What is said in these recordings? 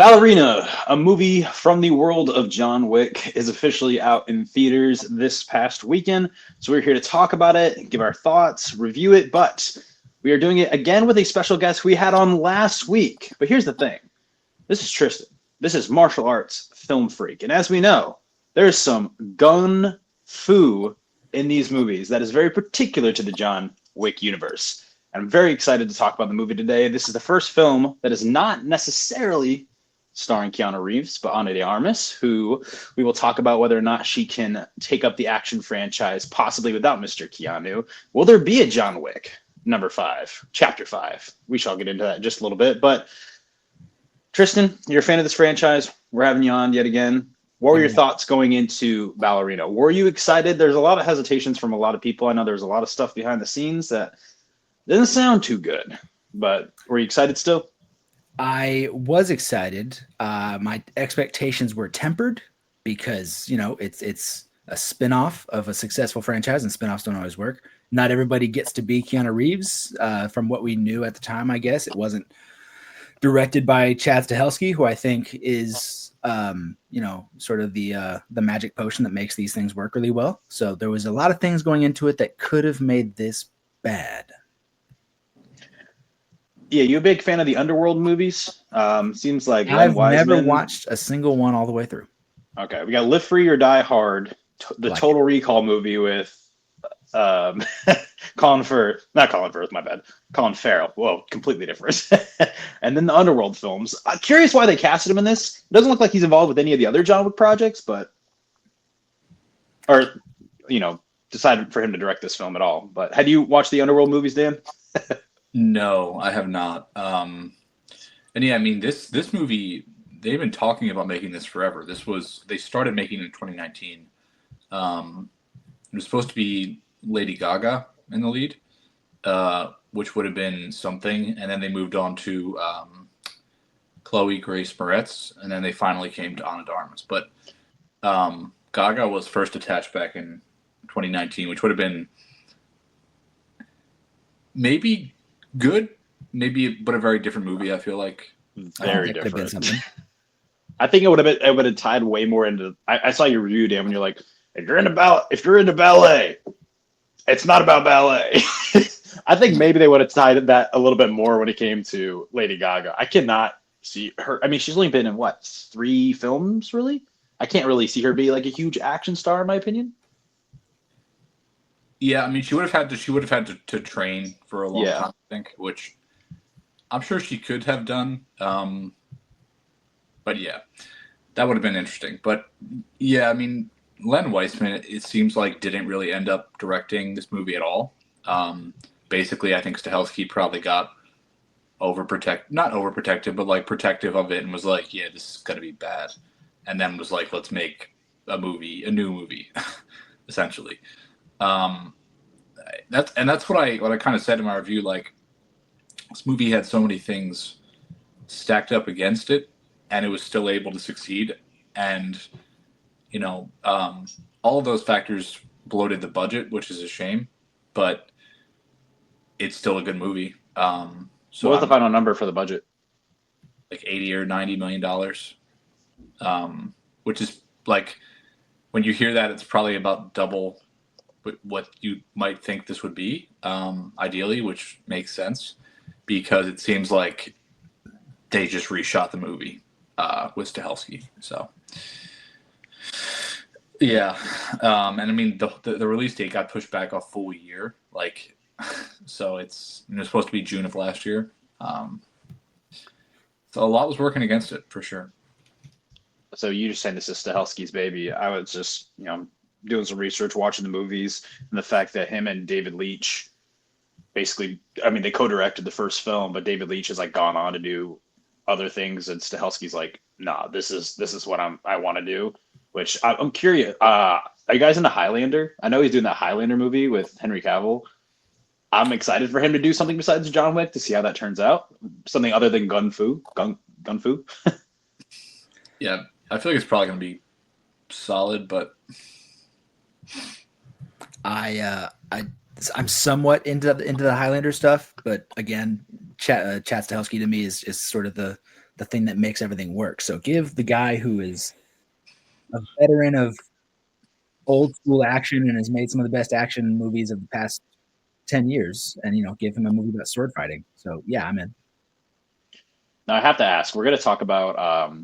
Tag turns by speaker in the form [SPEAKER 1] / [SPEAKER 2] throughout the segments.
[SPEAKER 1] Ballerina, a movie from the world of John Wick, is officially out in theaters this past weekend. So we're here to talk about it, give our thoughts, review it, but we are doing it again with a special guest we had on last week. But here's the thing. This is Tristan. This is martial arts film freak. And as we know, there's some gun fu in these movies that is very particular to the John Wick universe. And I'm very excited to talk about the movie today. This is the first film that is not necessarily starring Keanu Reeves, but Ana de Armas, who we will talk about whether or not she can take up the action franchise, possibly without Mr. Keanu. Will there be a John Wick number 5, chapter 5? We shall get into that in just a little bit. But Tristan, you're a fan of this franchise. We're having you on yet again. What were your thoughts going into Ballerina? Were you excited? There's a lot of hesitations from a lot of people. I know there's a lot of stuff behind the scenes that didn't sound too good, but were you excited still?
[SPEAKER 2] I was excited. My expectations were tempered because, it's a spinoff of a successful franchise, and spinoffs don't always work. Not everybody gets to be Keanu Reeves. From what we knew at the time, I guess it wasn't directed by Chad Stahelski, who I think is, sort of the magic potion that makes these things work really well. So there was a lot of things going into it that could have made this bad.
[SPEAKER 1] Yeah, you a big fan of the Underworld movies? Seems like
[SPEAKER 2] I've never watched a single one all the way through.
[SPEAKER 1] Okay, we got Live Free or Die Hard, the Total Recall movie with Colin Firth. Not Colin Firth, my bad. Colin Farrell. Whoa, completely different. And then the Underworld films. I'm curious why they casted him in this. It doesn't look like he's involved with any of the other John Wick projects, decided for him to direct this film at all. But had you watched the Underworld movies, Dan?
[SPEAKER 3] No, I have not. And yeah, I mean, this movie, they've been talking about making this forever. They started making it in 2019. It was supposed to be Lady Gaga in the lead, which would have been something. And then they moved on to Chloe Grace Moretz, and then they finally came to Ana de Armas. But Gaga was first attached back in 2019, which would have been maybe good, but a very different movie. I feel like
[SPEAKER 1] very different. I think it would have tied way more into. I saw your review, Dan, when you're like, if you're into ballet, it's not about ballet. I think maybe they would have tied that a little bit more when it came to Lady Gaga. I cannot see her. I mean, she's only been in 3 films, really. I can't really see her be like a huge action star, in my opinion.
[SPEAKER 3] Yeah, I mean, she would have had to train for a long time, I think, which I'm sure she could have done. But yeah, that would have been interesting. But yeah, I mean, Len Wiseman, it seems like didn't really end up directing this movie at all. Basically, I think Stahelski probably got not overprotective, but like protective of it, and was like, yeah, this is gonna be bad, and then was like, let's make a new movie, essentially. That's what I kind of said in my review. Like, this movie had so many things stacked up against it, and it was still able to succeed. And all of those factors bloated the budget, which is a shame, but it's still a good movie. So
[SPEAKER 1] what was the final number for the budget?
[SPEAKER 3] Like $80 or $90 million, which is like, when you hear that, it's probably about double what you might think this would be, ideally, which makes sense because it seems like they just reshot the movie with Stahelski. So, yeah. And I mean, the release date got pushed back a full year. Like, so it's supposed to be June of last year. So a lot was working against it, for sure.
[SPEAKER 1] So you just saying this is Stahelski's baby. I was just, doing some research, watching the movies, and the fact that him and David Leitch basically, I mean, they co-directed the first film, but David Leitch has like gone on to do other things, and Stahelski's like, nah, this is what I want to do. Which I'm curious. Are you guys into Highlander? I know he's doing that Highlander movie with Henry Cavill. I'm excited for him to do something besides John Wick to see how that turns out. Something other than gun fu.
[SPEAKER 3] Yeah, I feel like it's probably going to be solid, but
[SPEAKER 2] I'm somewhat into the Highlander stuff, but again, Chad Stahelski to me is sort of the the thing that makes everything work. So give the guy who is a veteran of old school action and has made some of the best action movies of the past 10 years and, give him a movie about sword fighting. So yeah, I'm in.
[SPEAKER 1] Now I have to ask, we're going to talk about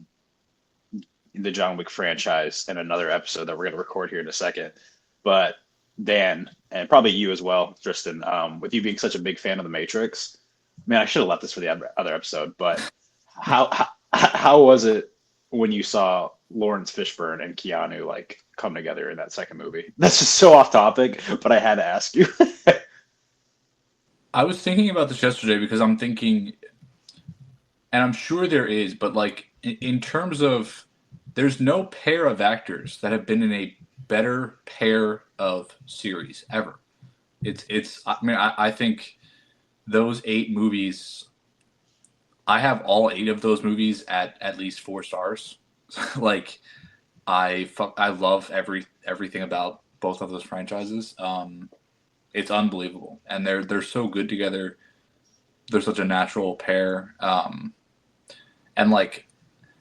[SPEAKER 1] the John Wick franchise in another episode that we're going to record here in a second. But Dan, and probably you as well, Tristan, with you being such a big fan of The Matrix, man, I should have left this for the other episode, but how was it when you saw Lawrence Fishburne and Keanu like come together in that second movie? That's just so off topic, but I had to ask you.
[SPEAKER 3] I was thinking about this yesterday because I'm thinking, and I'm sure there is, but like in terms of, there's no pair of actors that have been in a better pair of series ever. I mean, I think those 8 movies, I have all 8 of those movies at least 4 stars. Like, I love everything about both of those franchises. It's unbelievable, and they're so good together. They're such a natural pair. And like,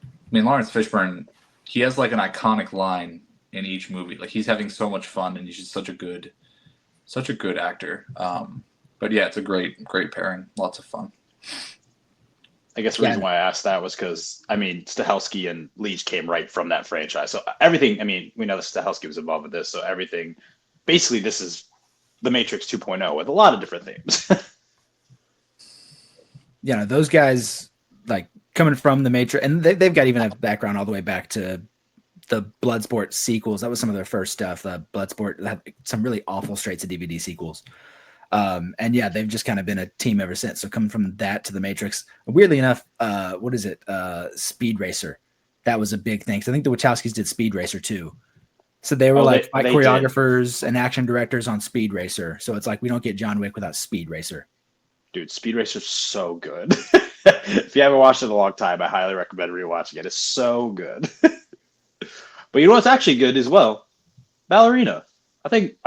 [SPEAKER 3] I mean, Lawrence Fishburne, he has like an iconic line in each movie. Like, he's having so much fun, and he's just such a good actor. But yeah, it's a great pairing. Lots of fun.
[SPEAKER 1] I guess the reason why I asked that was because, I mean, Stahelski and Leach came right from that franchise. So everything, I mean, we know that Stahelski was involved with this. So everything, basically, this is The Matrix 2.0 with a lot of different themes.
[SPEAKER 2] Those guys, like, coming from The Matrix, and they've got even a background all the way back to the Bloodsport sequels. That was some of their first stuff. Bloodsport had some really awful straight-to-DVD sequels. And yeah, they've just kind of been a team ever since. So coming from that to The Matrix, weirdly enough, what is it? Speed Racer. That was a big thing. So I think the Wachowskis did Speed Racer too. So they were fight choreographers and action directors on Speed Racer. So it's like, we don't get John Wick without Speed Racer.
[SPEAKER 1] Dude, Speed Racer's so good. If you haven't watched it in a long time, I highly recommend rewatching it. It's so good. But you know what's actually good as well? Ballerina. I think...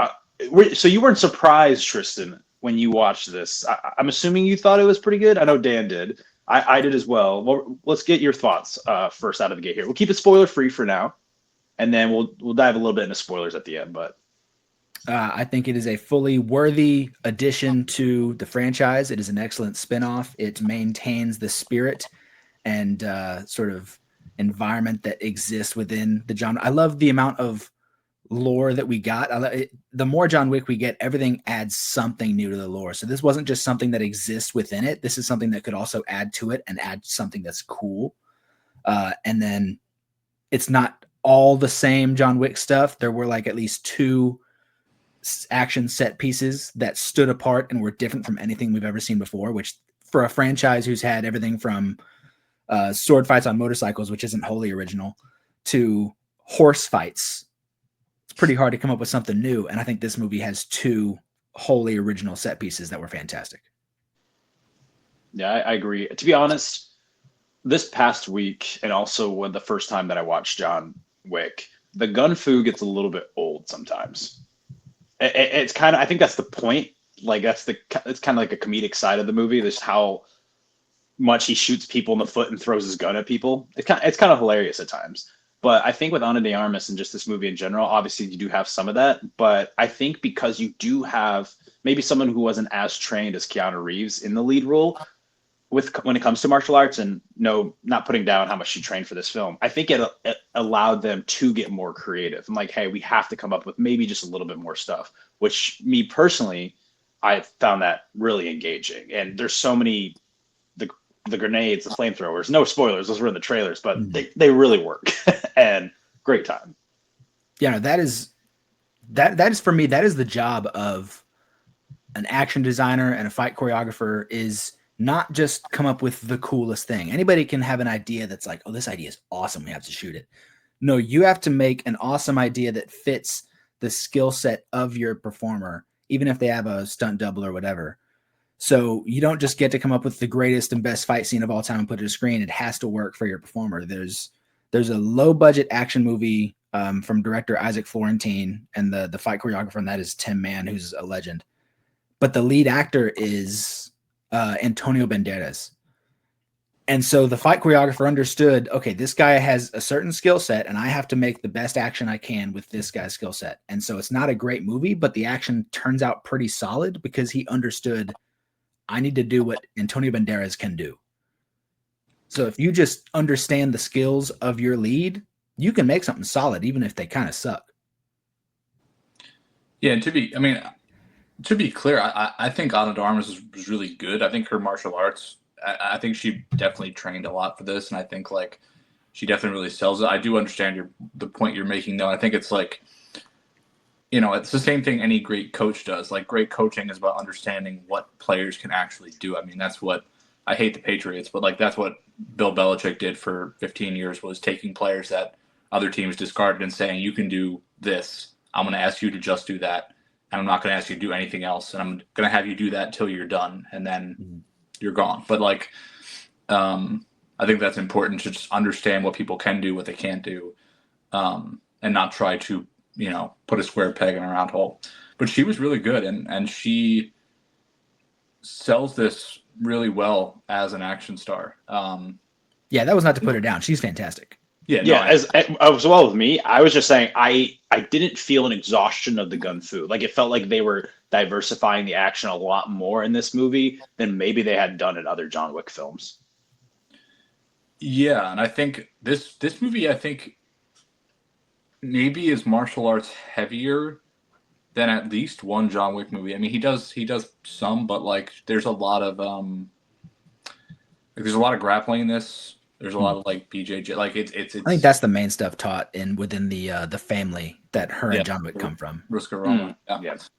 [SPEAKER 1] so you weren't surprised, Tristan, when you watched this. I'm assuming you thought it was pretty good. I know Dan did. I did as well. Well, let's get your thoughts first out of the gate here. We'll keep it spoiler free for now, and then we'll dive a little bit into spoilers at the end. But
[SPEAKER 2] I think it is a fully worthy addition to the franchise. It is an excellent spinoff. It maintains the spirit and sort of environment that exists within the genre. I love the amount of lore that we got. The more John Wick we get, everything adds something new to the lore. So this wasn't just something that exists within it. This is something that could also add to it and add something that's cool. And then it's not all the same John Wick stuff. There were like at least 2 action set pieces that stood apart and were different from anything we've ever seen before, which for a franchise who's had everything from sword fights on motorcycles, which isn't wholly original, to horse fights, pretty hard to come up with something new. And I think this movie has 2 wholly original set pieces that were fantastic.
[SPEAKER 1] Yeah, I agree. To be honest, this past week, and also when the first time that I watched John Wick, the gun fu gets a little bit old sometimes. It's kind of, I think that's the point. Like it's kind of like a comedic side of the movie. There's how much he shoots people in the foot and throws his gun at people. It's kind of hilarious at times. But I think with Ana de Armas and just this movie in general, obviously you do have some of that. But I think because you do have maybe someone who wasn't as trained as Keanu Reeves in the lead role when it comes to martial arts, and no, not putting down how much she trained for this film, I think it allowed them to get more creative. I'm like, hey, we have to come up with maybe just a little bit more stuff, which me personally, I found that really engaging. And there's so many, the grenades, the flamethrowers, no spoilers, those were in the trailers, but they really work. And great time.
[SPEAKER 2] Yeah, no, that is for me, that is the job of an action designer and a fight choreographer, is not just come up with the coolest thing. Anybody can have an idea that's like, oh, this idea is awesome, we have to shoot it. No, you have to make an awesome idea that fits the skill set of your performer, even if they have a stunt double or whatever. So you don't just get to come up with the greatest and best fight scene of all time and put it to screen. It has to work for your performer. There's a low budget action movie from director Isaac Florentine, and the fight choreographer on that is Tim Mann, who's a legend. But the lead actor is Antonio Banderas. And so the fight choreographer understood, okay, this guy has a certain skill set, and I have to make the best action I can with this guy's skill set. And so it's not a great movie, but the action turns out pretty solid because he understood I need to do what Antonio Banderas can do. So if you just understand the skills of your lead, you can make something solid, even if they kind of suck.
[SPEAKER 3] Yeah, and to be clear, I think Ana de Armas was really good. I think her martial arts, I think she definitely trained a lot for this, and I think like she definitely really sells it. I do understand the point you're making, though. I think it's like, it's the same thing any great coach does. Like, great coaching is about understanding what players can actually do. I mean, that's what I hate the Patriots, but like that's what Bill Belichick did for 15 years, was taking players that other teams discarded and saying, you can do this. I'm going to ask you to just do that. And I'm not going to ask you to do anything else. And I'm going to have you do that until you're done. And then you're gone. But like, I think that's important to just understand what people can do, what they can't do, and not try to, put a square peg in a round hole. But she was really good, and she sells this really well as an action star.
[SPEAKER 2] Yeah, that was not to put her down. She's fantastic.
[SPEAKER 3] Yeah,
[SPEAKER 1] yeah. As well with me, I was just saying I didn't feel an exhaustion of the gun fu. Like, it felt like they were diversifying the action a lot more in this movie than maybe they had done in other John Wick films.
[SPEAKER 3] Yeah, and I think this movie, I think maybe is martial arts heavier than at least one John Wick movie. I mean, he does some, but like there's a lot of grappling in this. There's a lot of like BJJ. Like it's
[SPEAKER 2] I think that's the main stuff taught within the family that her and John Wick come from.
[SPEAKER 3] Ruska-Roma.
[SPEAKER 1] Yes.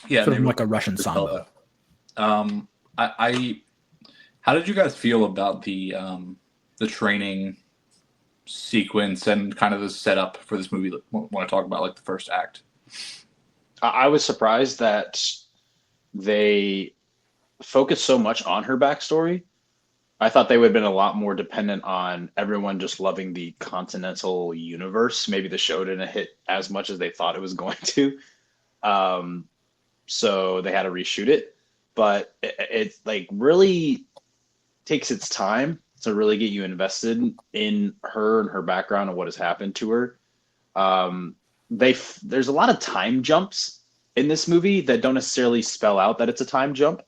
[SPEAKER 2] Yeah, sort of like a Russian sambo.
[SPEAKER 3] How did you guys feel about the training sequence and kind of the setup for this movie? Want to talk about like the first act?
[SPEAKER 1] I was surprised that they focused so much on her backstory. I thought they would have been a lot more dependent on everyone just loving the Continental Universe. Maybe the show didn't hit as much as they thought it was going to. So they had to reshoot it. But it like really takes its time to really get you invested in her and her background and what has happened to her. There's a lot of time jumps in this movie that don't necessarily spell out that it's a time jump.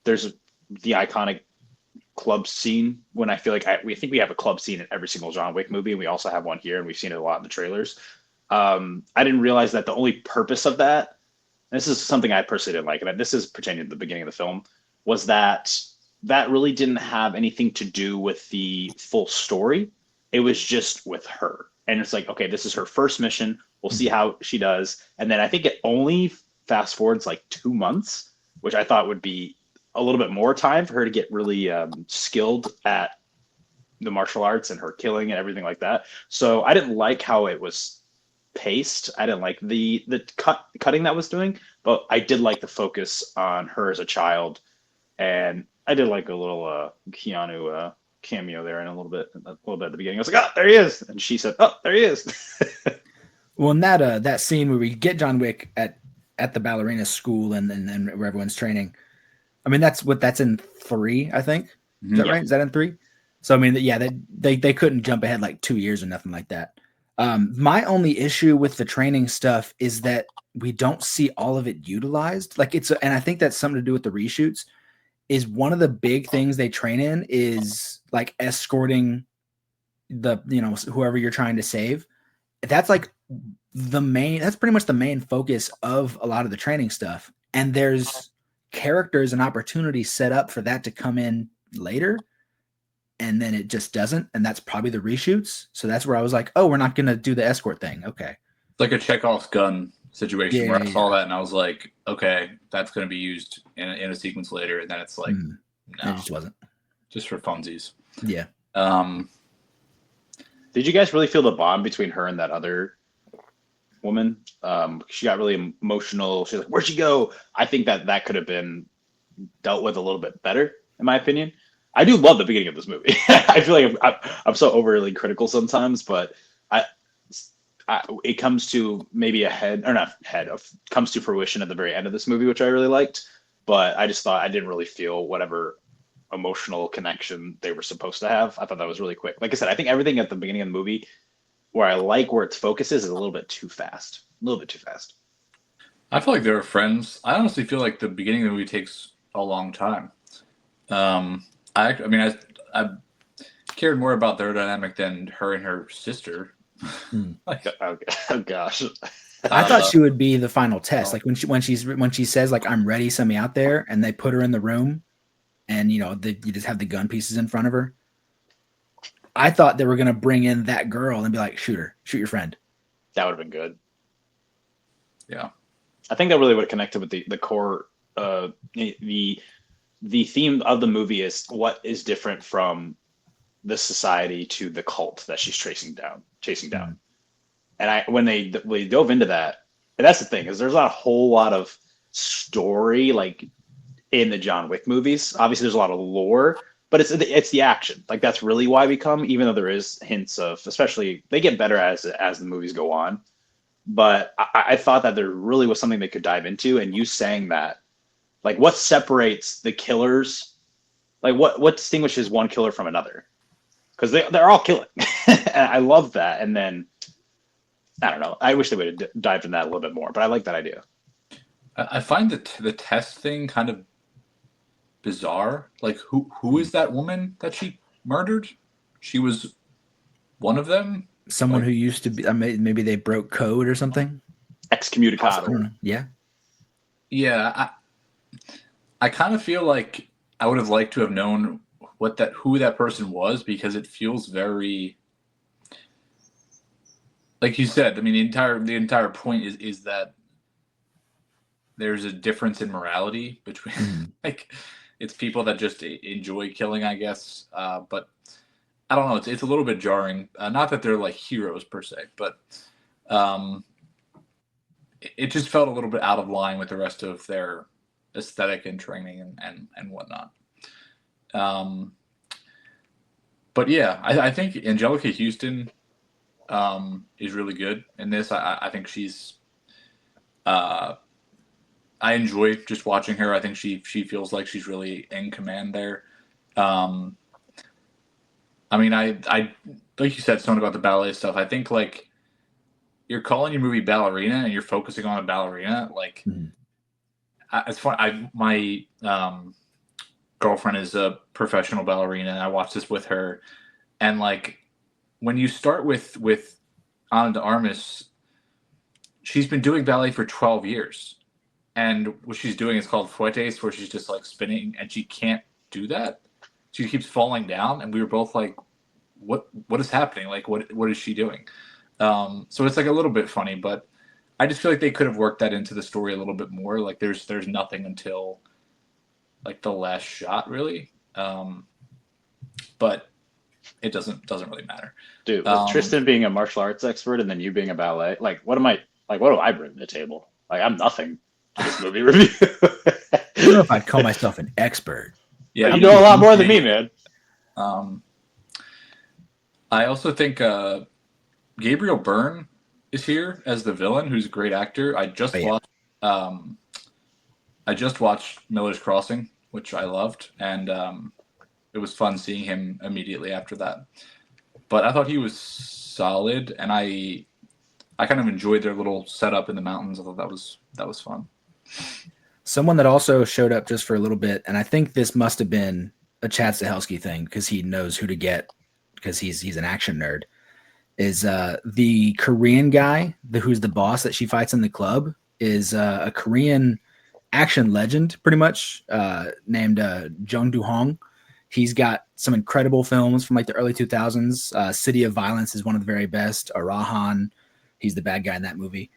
[SPEAKER 1] There's the iconic club scene when I feel like we think we have a club scene in every single John Wick movie, and we also have one here, and we've seen it a lot in the trailers. I didn't realize that the only purpose of that, and this is something I personally didn't like, and this is pertaining to the beginning of the film, was that really didn't have anything to do with the full story. It was just with her. And it's like, okay, this is her first mission. We'll see how she does. And then I think it only fast forwards like 2 months, which I thought would be a little bit more time for her to get really skilled at the martial arts and her killing and everything like that. So I didn't like how it was paced. I didn't like the cutting that was doing, but I did like the focus on her as a child. And I did like a little Keanu cameo there, and a little bit at the beginning. I was like, "Oh, there he is!" And she said, "Oh, there he is."
[SPEAKER 2] Well, in that scene where we get John Wick at the ballerina school and where everyone's training, I mean that's in 3, I think. Is that right? Is that in 3? So I mean, yeah, they couldn't jump ahead like 2 years or nothing like that. My only issue with the training stuff is that we don't see all of it utilized. Like and I think that's something to do with the reshoots. Is one of the big things they train in is like escorting the whoever you're trying to save. That's like that's pretty much the main focus of a lot of the training stuff. And there's characters and opportunities set up for that to come in later, and then it just doesn't. And that's probably the reshoots. So that's where I was like, oh, we're not gonna do the escort thing. Okay.
[SPEAKER 3] It's like a Chekhov's gun situation where I saw that and I was like, okay, that's going to be used in a sequence later, and then it's like, no,
[SPEAKER 2] it just wasn't.
[SPEAKER 3] Just for funsies.
[SPEAKER 2] Yeah.
[SPEAKER 1] Did you guys really feel the bond between her and that other woman? She got really emotional. She's like, "Where'd she go?" I think that could have been dealt with a little bit better, in my opinion. I do love the beginning of this movie. I feel like I'm so overly critical sometimes, but it comes to maybe comes to fruition at the very end of this movie, which I really liked. but I just thought I didn't really feel whatever emotional connection they were supposed to have. I thought that was really quick. Like I said, I think everything at the beginning of the movie where I like where its focus is a little bit too fast. A little bit too fast.
[SPEAKER 3] I feel like they were friends. I honestly feel like the beginning of the movie takes a long time. I cared more about their dynamic than her and her sister. Like,
[SPEAKER 1] Oh gosh.
[SPEAKER 2] I thought she would be the final test. Like when she says like I'm ready, send me out there, and they put her in the room, and you just have the gun pieces in front of her. I thought they were gonna bring in that girl and be like, shoot her, shoot your friend.
[SPEAKER 1] That would have been good.
[SPEAKER 3] Yeah.
[SPEAKER 1] I think that really would have connected with the core the theme of the movie is what is different from the society to the cult that she's chasing down.
[SPEAKER 2] Mm-hmm.
[SPEAKER 1] And when they dove into that, and that's the thing is there's not a whole lot of story like in the John Wick movies. Obviously, there's a lot of lore, but it's the action. Like that's really why we come, even though there is hints of, especially they get better as the movies go on. But I thought that there really was something they could dive into, and you saying that, like, what separates the killers? Like, what distinguishes one killer from another? Because they're all killing, and I love that. And then I don't know. I wish they would have dived in that a little bit more, but I like that idea.
[SPEAKER 3] I find the test thing kind of bizarre. Like, who is that woman that she murdered? She was one of them.
[SPEAKER 2] Someone who used to be, maybe they broke code or something.
[SPEAKER 1] Excommunicado.
[SPEAKER 2] Yeah.
[SPEAKER 3] Yeah. I kind of feel like I would have liked to have known who that person was, because it feels very, like you said. I mean, the entire point is that there's a difference in morality between like it's people that just enjoy killing, I guess. But I don't know. It's a little bit jarring. Not that they're like heroes per se, but it just felt a little bit out of line with the rest of their aesthetic and training and whatnot. But yeah, I think Angelica Houston is really good in this. I think she's. I enjoy just watching her. I think she feels like she's really in command there. I mean, I like you said something about the ballet stuff. I think like you're calling your movie Ballerina and you're focusing on a ballerina. Like it's fun. My girlfriend is a professional ballerina, and I watched this with her. And like when you start with Ana de Armas, she's been doing ballet for 12 years. And what she's doing is called fouettes, where she's just like spinning, and she can't do that. She keeps falling down, and we were both like, "What is happening? Like, what is she doing?" So it's like a little bit funny, but I just feel like they could have worked that into the story a little bit more. Like, there's nothing until like the last shot, really, but it doesn't really matter.
[SPEAKER 1] Dude, with Tristan being a martial arts expert and then you being a ballet, like, what do I bring to the table? Like, I'm nothing. This movie review.
[SPEAKER 2] I don't know if I'd call myself an expert.
[SPEAKER 3] Yeah,
[SPEAKER 1] you know a lot more than me, man.
[SPEAKER 3] I also think Gabriel Byrne is here as the villain, who's a great actor. I just watched Miller's Crossing, which I loved, and it was fun seeing him immediately after that. But I thought he was solid, and I kind of enjoyed their little setup in the mountains. I thought that was fun.
[SPEAKER 2] Someone that also showed up just for a little bit, and I think this must have been a Chad Stahelski thing because he knows who to get because he's an action nerd, is the Korean guy who's the boss that she fights in the club is a Korean action legend, pretty much, named Jung Do-hong. He's got some incredible films from like the early 2000s. City of Violence is one of the very best. Arahan, he's the bad guy in that movie.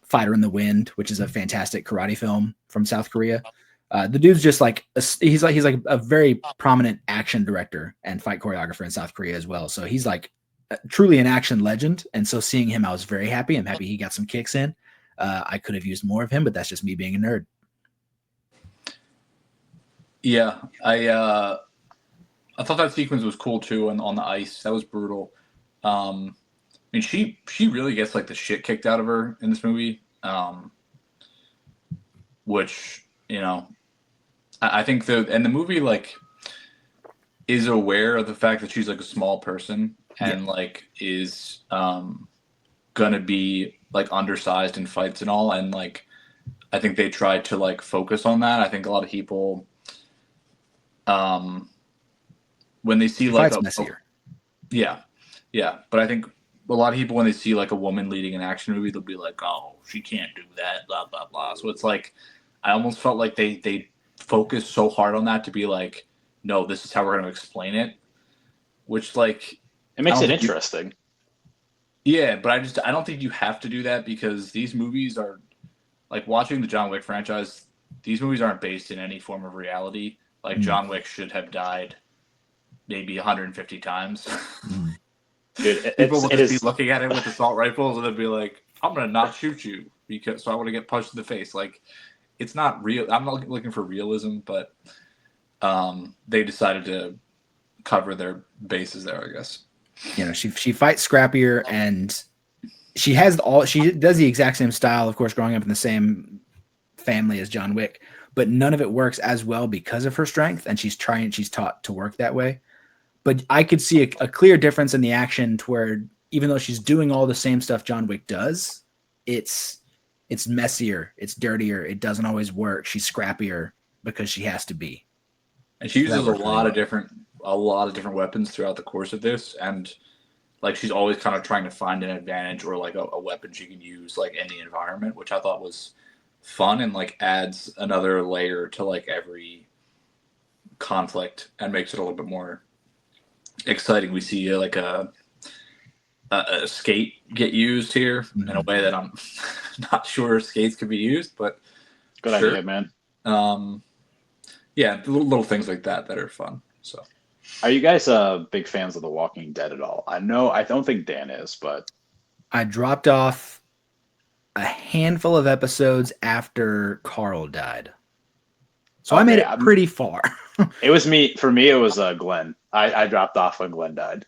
[SPEAKER 2] Fighter in the Wind, which is a fantastic karate film from South Korea. The dude's just like he's like a very prominent action director and fight choreographer in South Korea as well. So he's like truly an action legend. And so seeing him, I was very happy. I'm happy he got some kicks in. I could have used more of him, but that's just me being a nerd.
[SPEAKER 3] Yeah, I thought that sequence was cool too, and on the ice, that was brutal. I mean, she really gets like the shit kicked out of her in this movie, which you know, I think the movie like is aware of the fact that she's like a small person and like is gonna be like undersized in fights and all, and like I think they tried to like focus on that. I think a lot of people when they see
[SPEAKER 2] She
[SPEAKER 3] like
[SPEAKER 2] fights messier.
[SPEAKER 3] yeah, yeah, but I think a lot of people when they see like a woman leading an action movie, they'll be like, "Oh, she can't do that," blah blah blah. So it's like I almost felt like they focused so hard on that to be like, "No, this is how we're going to explain it," which like
[SPEAKER 1] It
[SPEAKER 3] I
[SPEAKER 1] makes
[SPEAKER 3] don't
[SPEAKER 1] it
[SPEAKER 3] think you,
[SPEAKER 1] interesting.
[SPEAKER 3] yeah, but I don't think you have to do that because these movies are like watching the John Wick franchise. These movies aren't based in any form of reality. Like John Wick should have died maybe 150 times.
[SPEAKER 1] Dude,
[SPEAKER 3] People will
[SPEAKER 1] it
[SPEAKER 3] just be
[SPEAKER 1] is.
[SPEAKER 3] looking at it with assault rifles and they'll be like, "I'm gonna not shoot you because so I want to get punched in the face." Like, it's not real. I'm not looking for realism, but they decided to cover their bases there, I guess.
[SPEAKER 2] You know, she fights scrappier, and she does the exact same style, of course, growing up in the same family as John Wick, but none of it works as well because of her strength, and she's taught to work that way. But I could see a clear difference in the action to where even though she's doing all the same stuff John Wick does, it's messier, it's dirtier, it doesn't always work. She's scrappier because she has to be.
[SPEAKER 3] And she
[SPEAKER 2] So that
[SPEAKER 3] uses a
[SPEAKER 2] worked really
[SPEAKER 3] lot of
[SPEAKER 2] well.
[SPEAKER 3] different weapons throughout the course of this, and like she's always kind of trying to find an advantage or like a weapon she can use like in the environment, which I thought was fun and like adds another layer to like every conflict and makes it a little bit more exciting. We see like a skate get used here in a way that I'm not sure skates could be used, but
[SPEAKER 1] Good
[SPEAKER 3] sure.
[SPEAKER 1] idea, man.
[SPEAKER 3] Yeah, little things like that are fun. So,
[SPEAKER 1] Are you guys big fans of The Walking Dead at all? I don't think Dan is, but
[SPEAKER 2] I dropped off a handful of episodes after Carl died. So I made it pretty far.
[SPEAKER 1] It was me. For me, it was Glenn. I dropped off when Glenn died.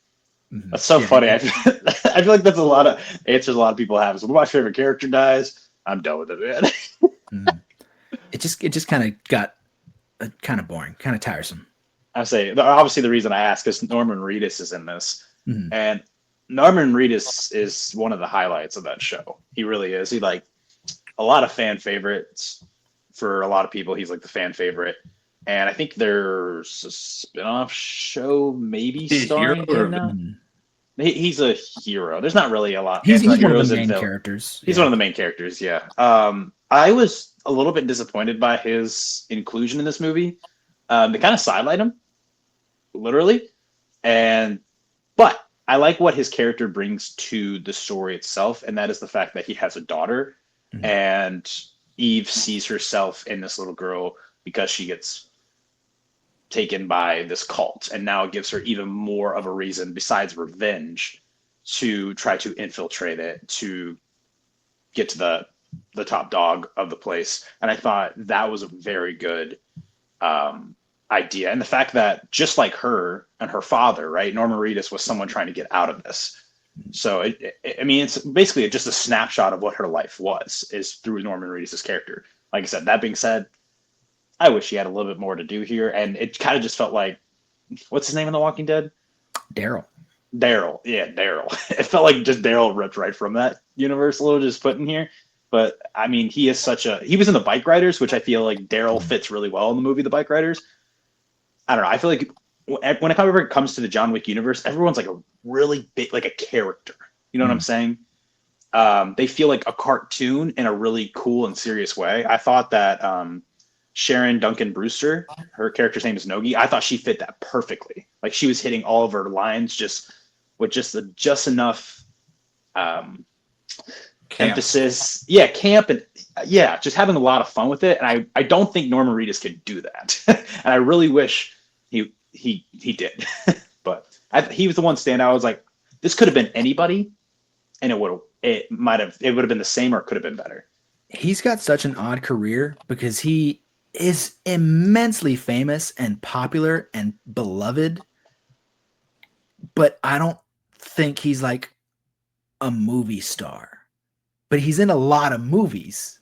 [SPEAKER 1] That's so
[SPEAKER 2] Yeah,
[SPEAKER 1] funny. I feel like that's a lot of answers a lot of people have. So when my favorite character dies, I'm done with it, man.
[SPEAKER 2] It just kind of got kind of boring, kind of tiresome.
[SPEAKER 1] I say obviously the reason I ask is Norman Reedus is in this, and Norman Reedus is one of the highlights of that show. He really is. He like a lot of fan favorites for a lot of people. He's like the fan favorite, and I think there's a spin-off show maybe starring him now. He's a hero. There's not really a lot.
[SPEAKER 2] He's one of the
[SPEAKER 1] main
[SPEAKER 2] characters.
[SPEAKER 1] He's one of the main characters. Yeah. I was a little bit disappointed by his inclusion in this movie. They kind of sidelight him, literally, but I like what his character brings to the story itself, and that is the fact that he has a daughter, and Eve sees herself in this little girl because she gets taken by this cult, and now it gives her even more of a reason besides revenge to try to infiltrate it to get to the top dog of the place. And I thought that was a very good idea, and the fact that just like her and her father, right, Norman Reedus was someone trying to get out of this. So I mean, it's basically just a snapshot of what her life is through Norman Reedus' character. Like I said, that being said, I wish he had a little bit more to do here, and it kind of just felt like, what's his name in The Walking Dead?
[SPEAKER 2] Daryl.
[SPEAKER 1] Yeah, Daryl. It felt like just Daryl ripped right from that universe a little, just put in here. But I mean, he was in the Bike Riders, which I feel like Daryl fits really well in the movie The Bike Riders. I don't know. I feel like whenever it comes to the John Wick universe, everyone's like a really big, like a character. You know what I'm saying? They feel like a cartoon in a really cool and serious way. I thought that Sharon Duncan Brewster, her character's name is Nogi. I thought she fit that perfectly. Like she was hitting all of her lines just with just enough emphasis. Yeah, camp and just having a lot of fun with it. And I don't think Norman Reedus could do that. And I really wish he did. But he was the one standout. I was like, this could have been anybody, and it would have been the same or it could have been better.
[SPEAKER 2] He's got such an odd career because he is immensely famous and popular and beloved, but I don't think he's like a movie star. But he's in a lot of movies.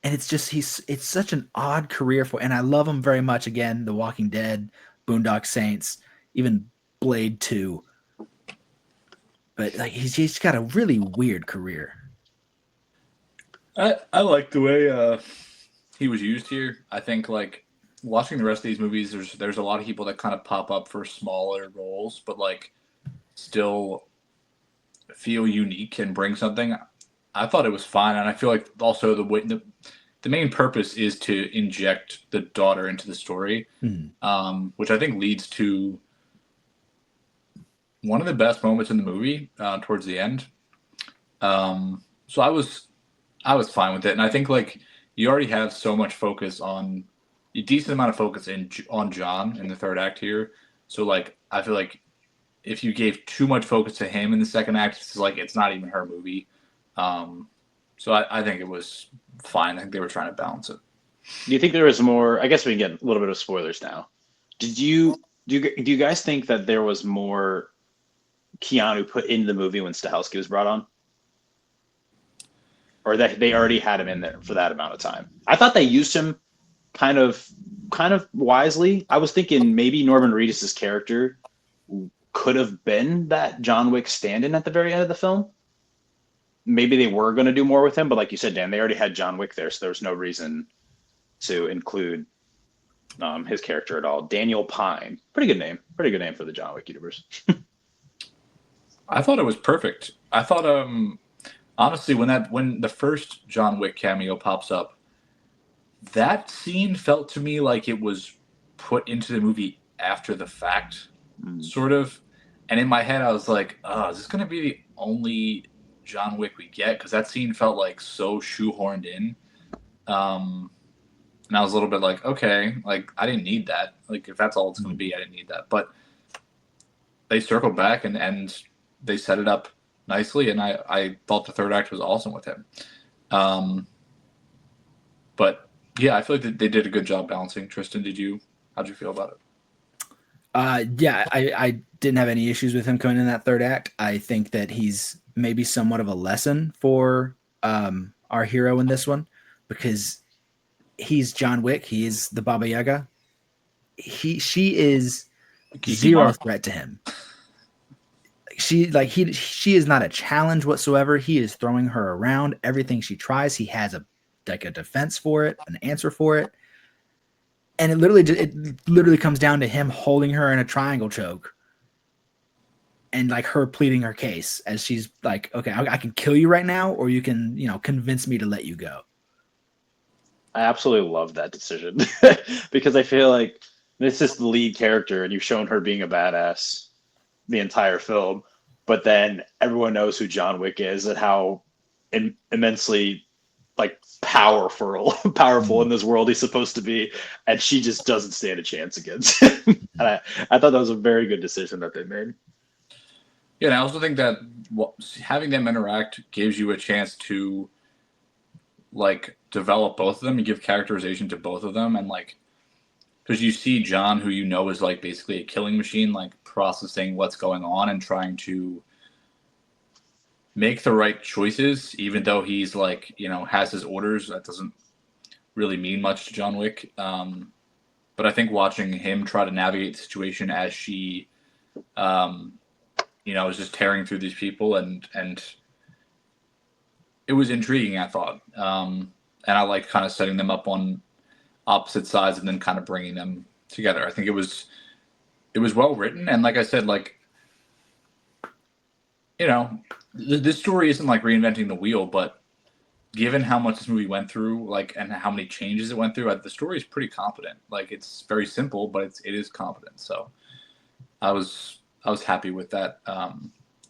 [SPEAKER 2] And it's just it's such an odd career for, and I love him very much. Again, The Walking Dead, Boondock Saints, even Blade 2. But like he's got a really weird career.
[SPEAKER 3] I like the way he was used here. I think like watching the rest of these movies, there's a lot of people that kind of pop up for smaller roles, but like still feel unique and bring something. I thought it was fine, and I feel like also the main purpose is to inject the daughter into the story, which I think leads to one of the best moments in the movie towards the end. So I was fine with it, and I think like you already have so much focus on a decent amount of focus on John in the third act here. So like I feel like if you gave too much focus to him in the second act, it's like it's not even her movie. So I think it was fine. I think they were trying to balance it.
[SPEAKER 1] Do you think there was more? I guess we can get a little bit of spoilers now. Do you guys think that there was more Keanu put in the movie when Stahelski was brought on, or that they already had him in there for that amount of time? I thought they used him kind of wisely. I was thinking maybe Norman Reedus's character could have been that John Wick stand-in at the very end of the film. Maybe they were going to do more with him, but like you said, Dan, they already had John Wick there, so there was no reason to include his character at all. Daniel Pine, pretty good name for the John Wick universe.
[SPEAKER 3] I thought it was perfect. I thought honestly when the first John Wick cameo pops up, that scene felt to me like it was put into the movie after the fact, sort of. And in my head, I was like, "Oh, is this going to be the only John Wick we get?" Because that scene felt like so shoehorned in. And I was a little bit like, okay, like I didn't need that. Like if that's all it's going to be, I didn't need that. But they circled back and they set it up nicely, and I thought the third act was awesome with him. But yeah, I feel like they did a good job balancing. Tristan, how'd you feel about it?
[SPEAKER 2] Yeah, I didn't have any issues with him coming in that third act. I think that he's maybe somewhat of a lesson for our hero in this one, because he's John Wick. He is the Baba Yaga. She is zero threat to him. She is not a challenge whatsoever. He is throwing her around. Everything she tries, he has a defense for it, an answer for it. And it literally comes down to him holding her in a triangle choke and like her pleading her case as she's like, okay, I can kill you right now, or you can, convince me to let you go.
[SPEAKER 1] I absolutely love that decision because I feel like this is the lead character and you've shown her being a badass the entire film, but then everyone knows who John Wick is and how immensely like powerful in this world he's supposed to be, and she just doesn't stand a chance against him. And I thought that was a very good decision that they made.
[SPEAKER 3] Yeah, and I also think that having them interact gives you a chance to like develop both of them and give characterization to both of them, and like because you see John, who is like basically a killing machine, like processing what's going on and trying to make the right choices, even though he's like, has his orders. That doesn't really mean much to John Wick. But I think watching him try to navigate the situation as she, is just tearing through these people, and it was intriguing, I thought. And I like kind of setting them up on opposite sides and then kind of bringing them together. I think it was well written, and like I said, like this story isn't like reinventing the wheel, but given how much this movie went through, like, and how many changes it went through, the story is pretty competent. Like, it's very simple, but it is competent. So I was happy with that